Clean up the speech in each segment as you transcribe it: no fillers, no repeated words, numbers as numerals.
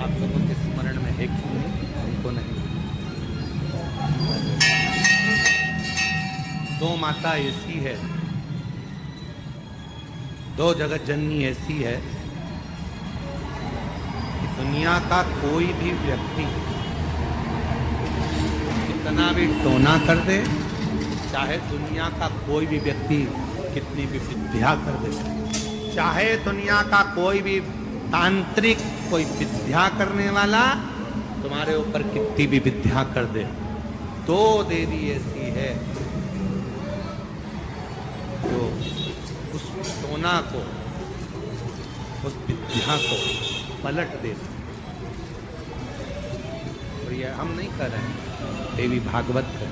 आप लोगों के स्मरण में है कि नहीं? हमको नहीं। दो माता ऐसी है, दो जगत जननी ऐसी है कि दुनिया का कोई भी व्यक्ति कितना भी टोना कर दे, चाहे दुनिया का कोई भी व्यक्ति कितनी भी विद्या कर दे, चाहे दुनिया का कोई भी तांत्रिक कोई विद्या करने वाला तुम्हारे ऊपर कितनी भी विद्या कर दे, दो देवी ऐसी है जो उस टोना को, उस विद्या को पलट देती। और ये हम नहीं कर रहे हैं, देवी भागवत है।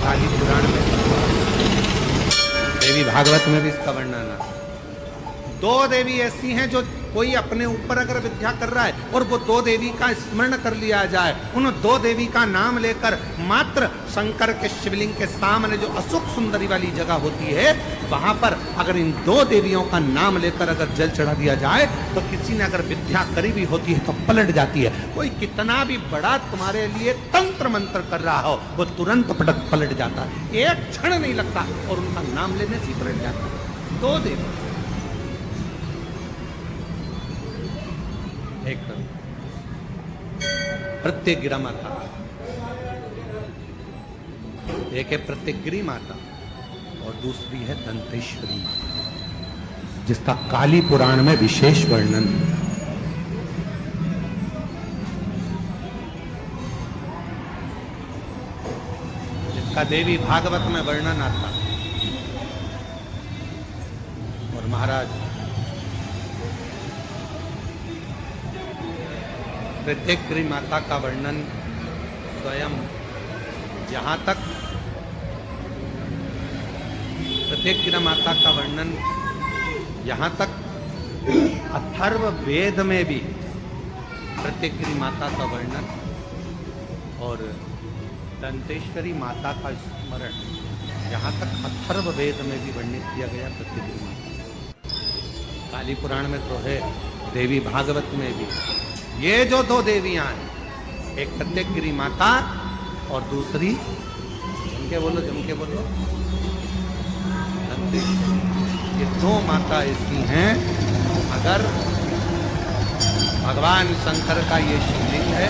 काली पुराण में, देवी भागवत में भी इसका वर्णन है। दो देवी ऐसी हैं जो कोई अपने ऊपर अगर विद्या कर रहा है और वो दो देवी का स्मरण कर लिया जाए, उन दो देवी का नाम लेकर मात्र शंकर के शिवलिंग के सामने जो अशोक सुंदरी वाली जगह होती है, वहां पर अगर इन दो देवियों का नाम लेकर अगर जल चढ़ा दिया जाए तो किसी ने अगर विद्या करी भी होती है तो पलट जाती है। कोई कितना भी बड़ा तुम्हारे लिए तंत्र मंत्र कर रहा हो, वो तुरंत पलट जाता है, एक क्षण नहीं लगता और उनका नाम लेने से पलट जाता है। दो देवी, एक प्रत्येगिरा माता, एक है प्रत्येगिरी माता और दूसरी है दंतेश्वरी, जिसका काली पुराण में विशेष वर्णन है। जिसका देवी भागवत में वर्णन आता। और महाराज प्रत्येगिरी माता का वर्णन स्वयं यहाँ तक, प्रत्येगिरी माता का वर्णन यहाँ तक अथर्व वेद में भी प्रत्येगिरी माता का वर्णन और दंतेश्वरी माता का स्मरण यहाँ तक अथर्व वेद में भी वर्णित किया गया। प्रत्येगिरी माता काली पुराण में तो है, देवी भागवत में भी। ये जो दो देवियां हैं, एक प्रत्येगिरी माता और दूसरी, जमके बोलो जमके बोलो, ये दो माता ऐसी हैं। अगर भगवान शंकर का ये शिवलिंग है,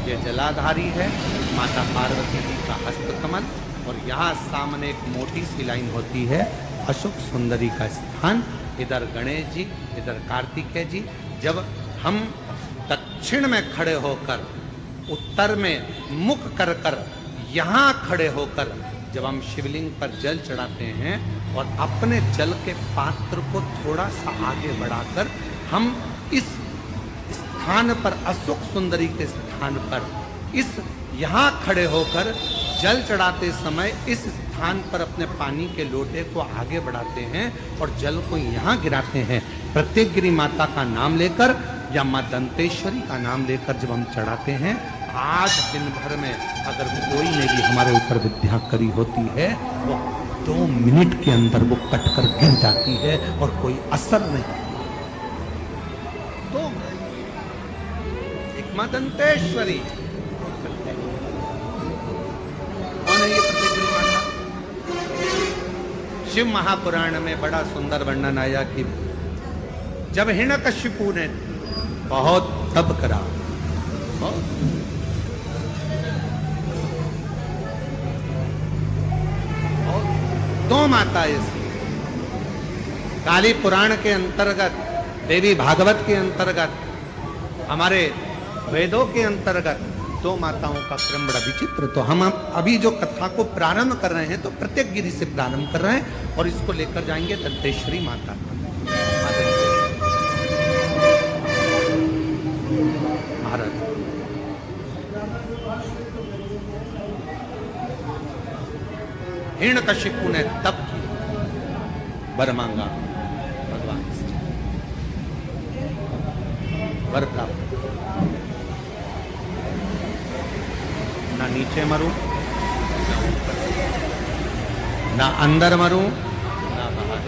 ये जलाधारी है, माता पार्वती जी का हस्तकमल, और यहाँ सामने एक मोटी सी लाइन होती है अशोक सुंदरी का स्थान, इधर गणेश जी, इधर कार्तिकेय जी। जब हम दक्षिण में खड़े होकर, उत्तर में मुख कर कर यहाँ खड़े होकर जब हम शिवलिंग पर जल चढ़ाते हैं और अपने जल के पात्र को थोड़ा सा आगे बढ़ाकर हम इस स्थान पर, अशोक सुंदरी के स्थान पर, इस यहाँ खड़े होकर जल चढ़ाते समय इस स्थान पर अपने पानी के लोटे को आगे बढ़ाते हैं और जल को यहाँ गिराते हैं। प्रत्येगिरी माता का नाम लेकर या मां दंतेश्वरी का नाम लेकर जब हम चढ़ाते हैं, आज दिन भर में अगर कोई ने भी हमारे ऊपर विद्या करी होती है, वो 2 मिनट के अंदर वो कटकर गिर जाती है और कोई असर नहीं। तो एक मां दंतेश्वरी, कौन है ये प्रत्येगिरी माता? शिव महापुराण में बड़ा सुंदर वर्णन आया कि जब हिरण्यकशिपु ने बहुत तप करा, और दो माता ऐसी काली पुराण के अंतर्गत, देवी भागवत के अंतर्गत, हमारे वेदों के अंतर्गत दो माताओं का क्रम बड़ा विचित्र। तो हम अभी जो कथा को प्रारंभ कर रहे हैं तो प्रत्येगिरी से प्रारंभ कर रहे हैं और इसको लेकर जाएंगे दंतेश्वरी माता। महाराज हिरण्यकशिपु ने तप किया, वर मांगा भगवान से, वर प्राप्त, ना नीचे मरूं ना अंदर मरूं ना बाहर,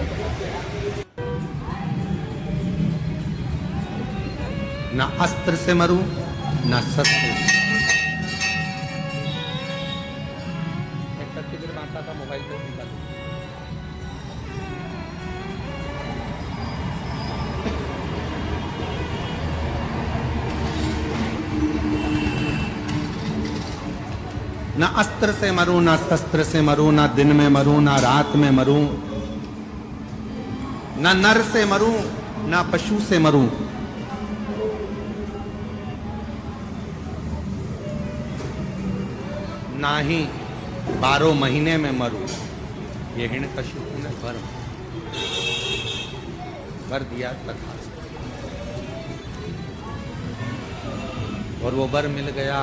ना अस्त्र से मरूं ना शस्त्र से। माता का मोबाइल पे निकाल, ना अस्त्र से मरूं ना शस्त्र से मरूं, ना दिन में मरूं ना रात में मरूं, ना नर से मरूं ना पशु से मरूं, ना ही 12 महीने में मरूं। ये हिरण्यकशिपु ने वर दिया तथा, और वो वर मिल गया।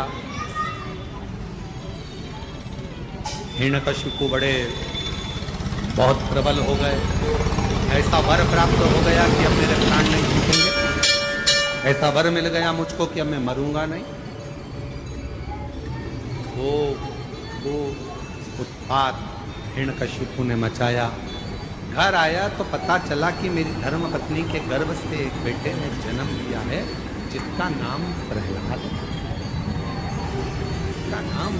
हिरण्यकशिपु बड़े बहुत प्रबल हो गए, ऐसा वर प्राप्त हो गया कि अब मेरे प्राण नहीं छूटेंगे, ऐसा वर मिल गया मुझको कि अब मैं मरूंगा नहीं। वो उत्पात हिरण्यकशिपु ने मचाया। घर आया तो पता चला कि मेरी धर्म पत्नी के गर्भ से एक बेटे ने जन्म लिया है जिसका नाम प्रहलाद है। इसका नाम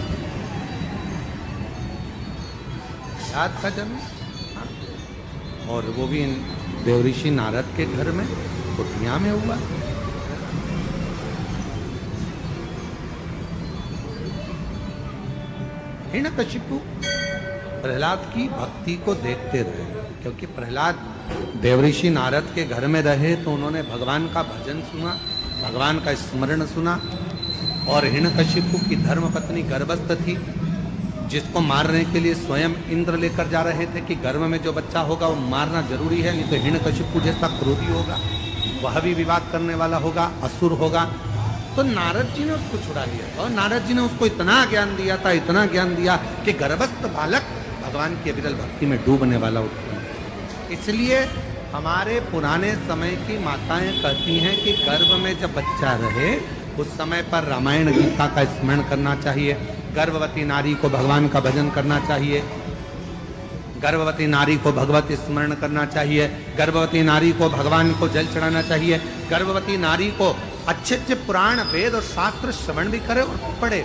प्रहलाद का जन्म, और वो भी देवऋषि नारद के घर में कुटिया में हुआ। हिरण्यकशिपु प्रहलाद की भक्ति को देखते रहे, क्योंकि प्रहलाद देवऋषि नारद के घर में रहे तो उन्होंने भगवान का भजन सुना, भगवान का स्मरण सुना। और हिरण्यकशिपु की धर्मपत्नी गर्भस्थ थी, जिसको मारने के लिए स्वयं इंद्र लेकर जा रहे थे कि गर्भ में जो बच्चा होगा वो मारना जरूरी है, नहीं तो हिरण्यकशिपु जैसा क्रोधी होगा, वह भी विवाद करने वाला होगा, असुर होगा। तो नारद जी ने उसको छुड़ा लिया, और नारद जी ने उसको इतना ज्ञान दिया था, इतना ज्ञान दिया कि गर्भस्थ बालक भगवान की अविरल भक्ति में डूबने वाला उत्पन्न। इसलिए हमारे पुराने समय की माताएं कहती हैं कि गर्भ में जब बच्चा रहे उस समय पर रामायण गीता का स्मरण करना चाहिए, गर्भवती नारी को भगवान का भजन करना चाहिए, गर्भवती नारी को भगवत स्मरण करना चाहिए, गर्भवती नारी को भगवान को जल चढ़ाना चाहिए, गर्भवती नारी को अच्छे अच्छे पुराण वेद और शास्त्र श्रवण भी करे और पढ़े।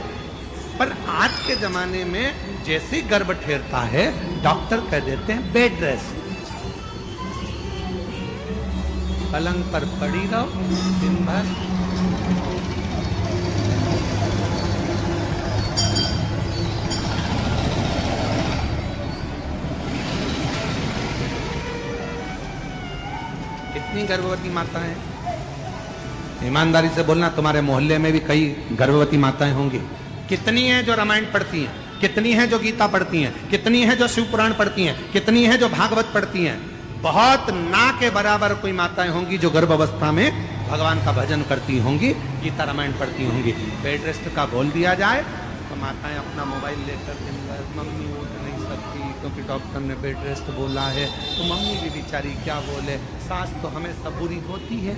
पर आज के जमाने में जैसे गर्भ ठेरता है डॉक्टर कह देते हैं बेड रेस्ट, पलंग पर पड़ी रहो दिन भर। कितनी गर्भवती माताएं हैं, ईमानदारी से बोलना, तुम्हारे मोहल्ले में भी कई गर्भवती माताएं होंगी। कितनी हैं जो रामायण पढ़ती हैं, कितनी हैं जो गीता पढ़ती हैं, कितनी हैं जो शिव पुराण पढ़ती हैं, कितनी हैं जो भागवत पढ़ती हैं। बहुत ना के बराबर कोई माताएं होंगी जो गर्भ अवस्था में भगवान का भजन करती होंगी, गीता रामायण पढ़ती होंगी। बेड रेस्ट का बोल दिया जाए तो माताएं अपना मोबाइल लेकर मम्मी उठ नहीं सकती क्योंकि डॉक्टर ने बेड रेस्ट बोला है, तो मम्मी भी बेचारी क्या बोले, सास तो हमेशा बुरी होती है,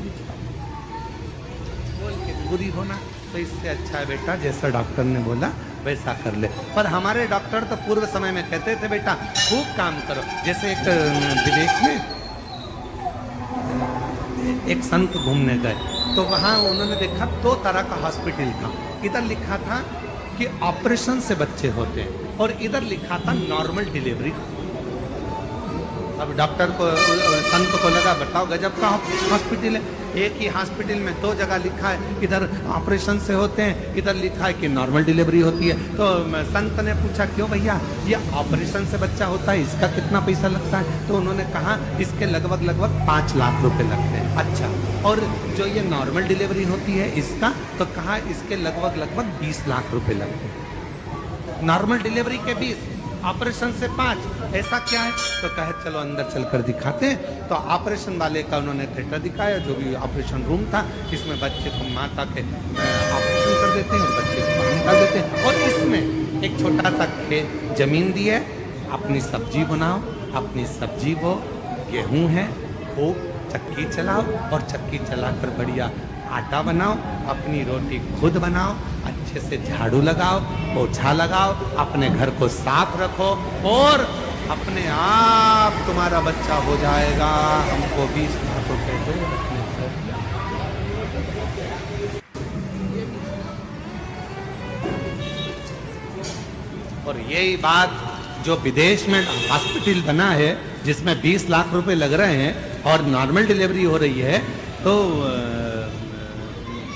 बोल के बुरी होना। तो इससे अच्छा है बेटा जैसा डॉक्टर ने बोला वैसा कर ले। पर हमारे डॉक्टर तो पूर्व समय में कहते थे बेटा खूब काम करो। जैसे एक विदेश में एक संत घूमने गए तो वहाँ उन्होंने देखा 2 तरह का हॉस्पिटल था। इधर लिखा था कि ऑपरेशन से बच्चे होते हैं और इधर लिखा था नॉर्मल डिलीवरी। अब डॉक्टर को, संत को लगा बताओ गजब का हॉस्पिटल है, एक ही हॉस्पिटल में 2 जगह लिखा है, इधर ऑपरेशन से होते हैं, इधर लिखा है कि नॉर्मल डिलीवरी होती है। तो संत ने पूछा क्यों भैया ये ऑपरेशन से बच्चा होता है इसका कितना पैसा लगता है? तो उन्होंने कहा इसके लगभग 5 लाख रुपए लगते हैं। अच्छा, और जो ये नॉर्मल डिलीवरी होती है इसका? तो कहा इसके लगभग 20 लाख रुपए लगते हैं। नॉर्मल डिलीवरी के 20, ऑपरेशन से 5, ऐसा क्या है? तो कहे चलो अंदर चलकर दिखाते हैं। तो ऑपरेशन वाले का उन्होंने थिएटर दिखाया, जो भी ऑपरेशन रूम था, इसमें बच्चे को माता के ऑपरेशन कर देते हैं और बच्चे को बाहर निकाल देते हैं। और इसमें एक छोटा सा जमीन दी है, अपनी सब्जी बनाओ, अपनी सब्जी बो, गेहूं है, खूब चक्की चलाओ और चक्की चलाकर बढ़िया आटा बनाओ, अपनी रोटी खुद बनाओ, अच्छे से झाड़ू लगाओ, पोछा लगाओ, अपने घर को साफ रखो और अपने आप तुम्हारा बच्चा हो जाएगा, हमको 20 लाख रुपए दो रखने को। और यही बात जो विदेश में हॉस्पिटल बना है जिसमें 20 लाख रुपए लग रहे हैं और नॉर्मल डिलीवरी हो रही है, तो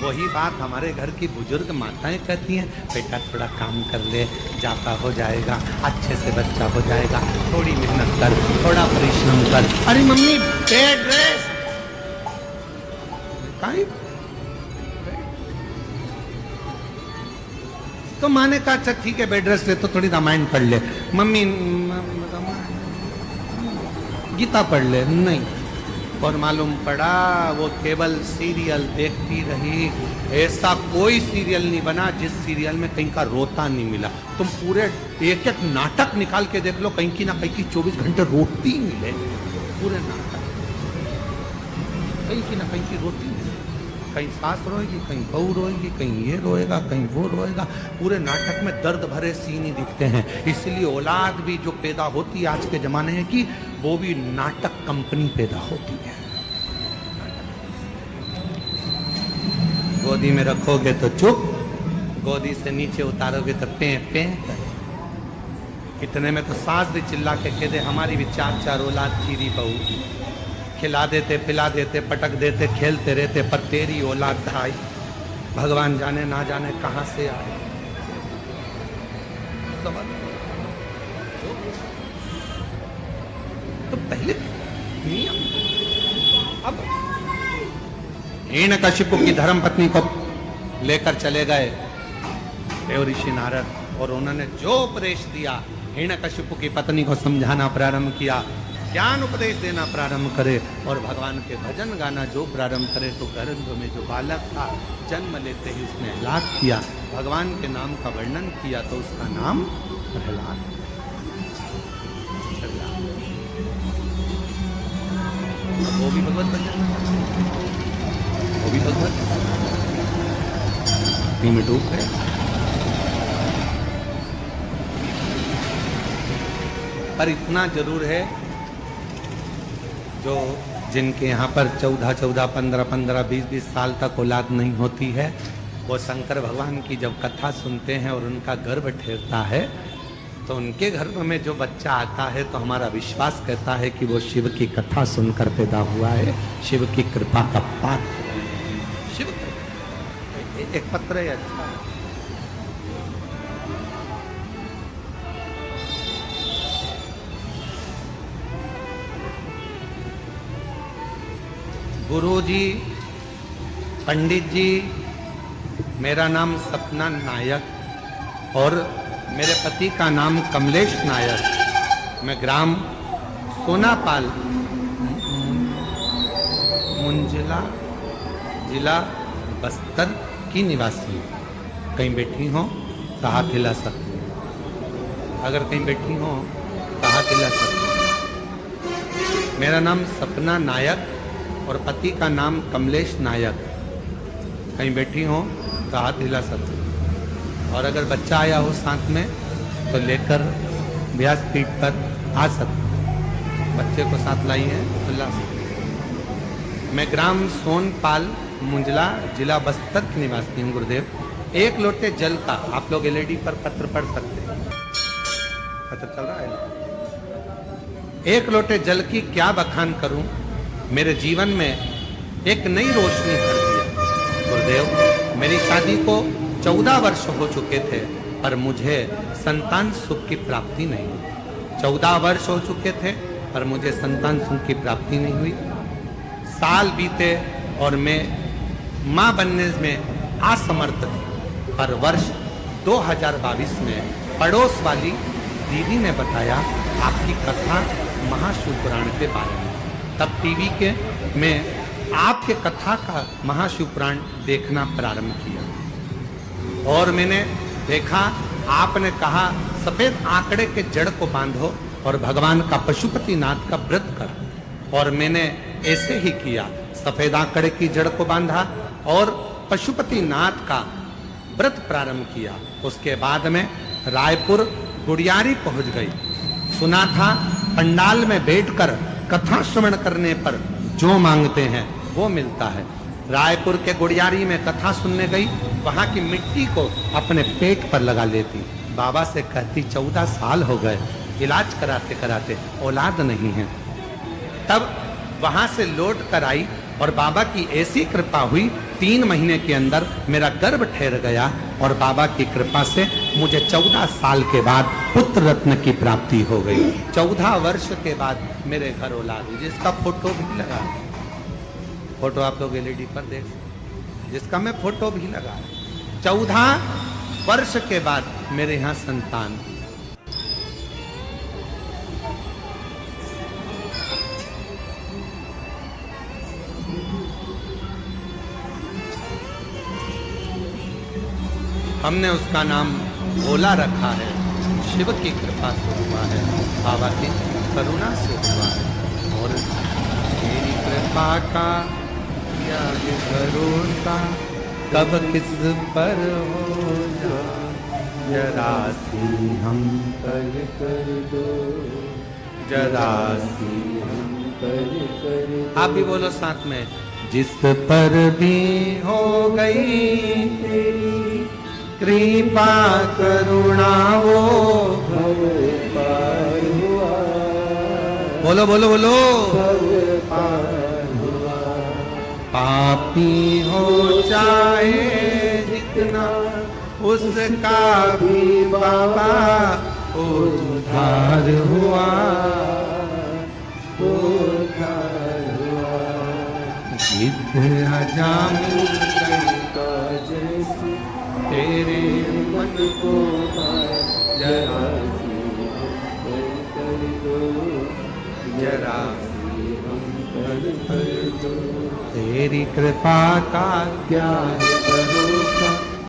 वही बात हमारे घर की बुजुर्ग माताएं कहती हैं, बेटा थोड़ा काम कर ले, जाता हो जाएगा, अच्छे से बच्चा हो जाएगा, थोड़ी मेहनत कर, थोड़ा परिश्रम कर। अरे मम्मी बेड रेस्ट काहे? तो माँ ने कहा अच्छा ठीक है बेड रेस्ट ले, तो थोड़ी रामायण पढ़ ले। मम्मी गीता पढ़ ले, नहीं। और मालूम पड़ा वो केवल सीरियल देखती रही। ऐसा कोई सीरियल नहीं बना जिस सीरियल में कहीं का रोता नहीं मिला। तुम पूरे एक एक नाटक निकाल के देख लो, कहीं की ना कहीं की 24 घंटे रोती मिले। पूरे नाटक कहीं की ना कहीं की रोती मिले। कहीं सास रोएगी, कहीं बहू रोएगी, कहीं ये रोएगा, कहीं वो रोएगा। पूरे नाटक में दर्द भरे सीन ही दिखते हैं। इसलिए औलाद भी जो पैदा होती है आज के जमाने में की, वो भी नाटक कंपनी पैदा होती है। गोदी में रखोगे तो चुप, गोदी से नीचे उतारोगे तो पे पे। इतने में तो सास भी चिल्ला के कह दे हमारी भी 4 औलाद चीरी बहू, खिला देते पिला देते पटक देते खेलते रहते, पर तेरी औलाद भाई भगवान जाने ना जाने कहां से आए। तो पहले नियम। अब हिरण्यकशिपु की धर्म पत्नी को लेकर चले गए देव ऋषि नारद, और उन्होंने जो उपदेश दिया हिरण्यकशिपु की पत्नी को समझाना प्रारंभ किया, ज्ञान उपदेश देना प्रारंभ करे और भगवान के भजन गाना जो प्रारंभ करे। तो गर्भ में जो बालक था जन्म लेते ही उसने हलाक किया, भगवान के नाम का वर्णन किया तो उसका नाम प्रहलाद। वो भी भगवत भजन, वो भी भगवत में डूब गए। पर इतना जरूर है, जो जिनके यहाँ पर 14-14, 15-15, 20-20 साल तक औलाद नहीं होती है, वो शंकर भगवान की जब कथा सुनते हैं और उनका गर्भ ठहरता है, तो उनके गर्भ में जो बच्चा आता है तो हमारा विश्वास कहता है कि वो शिव की कथा सुनकर पैदा हुआ है, शिव की कृपा का पात्र है। शिव एक पत्र है अच्छा। गुरु जी, पंडित जी, मेरा नाम सपना नायक और मेरे पति का नाम कमलेश नायक। मैं ग्राम सोनापाल, मुंजिला, जिला बस्तर की निवासी हूँ। कहीं बैठी हो तो हाथ हिला सकते, अगर कहीं बैठी हो तो हाथ हिला सकते। मेरा नाम सपना नायक और पति का नाम कमलेश नायक। कहीं बैठी हो तो हाथ हिला सकते, और अगर बच्चा आया हो साथ में तो लेकर व्यासपीठ पर आ सकते। बच्चे को साथ लाई है तो ला सकते। मैं ग्राम सोनपाल, मुंजला, जिला बस्तर की निवासी हूँ गुरुदेव। एक लोटे जल का, आप लोग एलईडी पर पत्र पढ़ सकते हैं, पत्र चल रहा है। एक लोटे जल की क्या बखान करूं, मेरे जीवन में एक नई रोशनी भर दिया। गुरुदेव, मेरी शादी को 14 वर्ष हो चुके थे, पर मुझे संतान सुख की प्राप्ति नहीं हुई। 14 वर्ष हो चुके थे पर मुझे संतान सुख की प्राप्ति नहीं हुई। साल बीते और मैं मां बनने में असमर्थ थी, पर वर्ष 2022 में पड़ोस वाली दीदी ने बताया आपकी कथा महाशिव पुराण के बारे में। तब टीवी के में आपके कथा का महाशिव पुराण देखना प्रारंभ किया और मैंने देखा आपने कहा सफेद आंकड़े के जड़ को बांधो और भगवान का पशुपतिनाथ का व्रत करो, और मैंने ऐसे ही किया। सफेद आंकड़े की जड़ को बांधा और पशुपतिनाथ का व्रत प्रारंभ किया। उसके बाद में रायपुर गुड़ियारी पहुंच गई। सुना था पंडाल में बैठकर कथा श्रवण करने पर जो मांगते हैं वो मिलता है। रायपुर के गुड़ियारी में कथा सुनने गई, वहां की मिट्टी को अपने पेट पर लगा लेती। बाबा से कहती 14 साल हो गए, इलाज कराते कराते औलाद नहीं है। तब वहां से लौट कर आई और बाबा की ऐसी कृपा हुई, 3 महीने के अंदर मेरा गर्भ ठहर गया और बाबा की कृपा से मुझे 14 साल के बाद पुत्र रत्न की प्राप्ति हो गई। 14 वर्ष के बाद मेरे घर औलाद हुई, जिसका फोटो भी लगा, फोटो आप लोग एलईडी पर देख सकते, जिसका मैं फोटो भी लगा। 14 वर्ष के बाद मेरे यहाँ संतान। हमने उसका नाम भोला रखा है, शिव की कृपा से हुआ है, बाबा की करुणा से हुआ है। और मेरी कृपा का क्या भरोसा, कब किस पर हो जाए, जरा सी हम कर दो, जरा सी हम कर। आप भी बोलो साथ में, जिस पर भी हो गई तेरी कृपा करुणा वो भव पार हुआ। बोलो बोलो बोलो, भव पार हुआ। पापी हो चाहे जितना, उसका भी बाबा उद्धार हुआ, उद्धार हुआ। गिद्ध हजामी का जैसी तेरे मन को जरा कर दो, जरा कर दो। तेरी कृपा का क्या है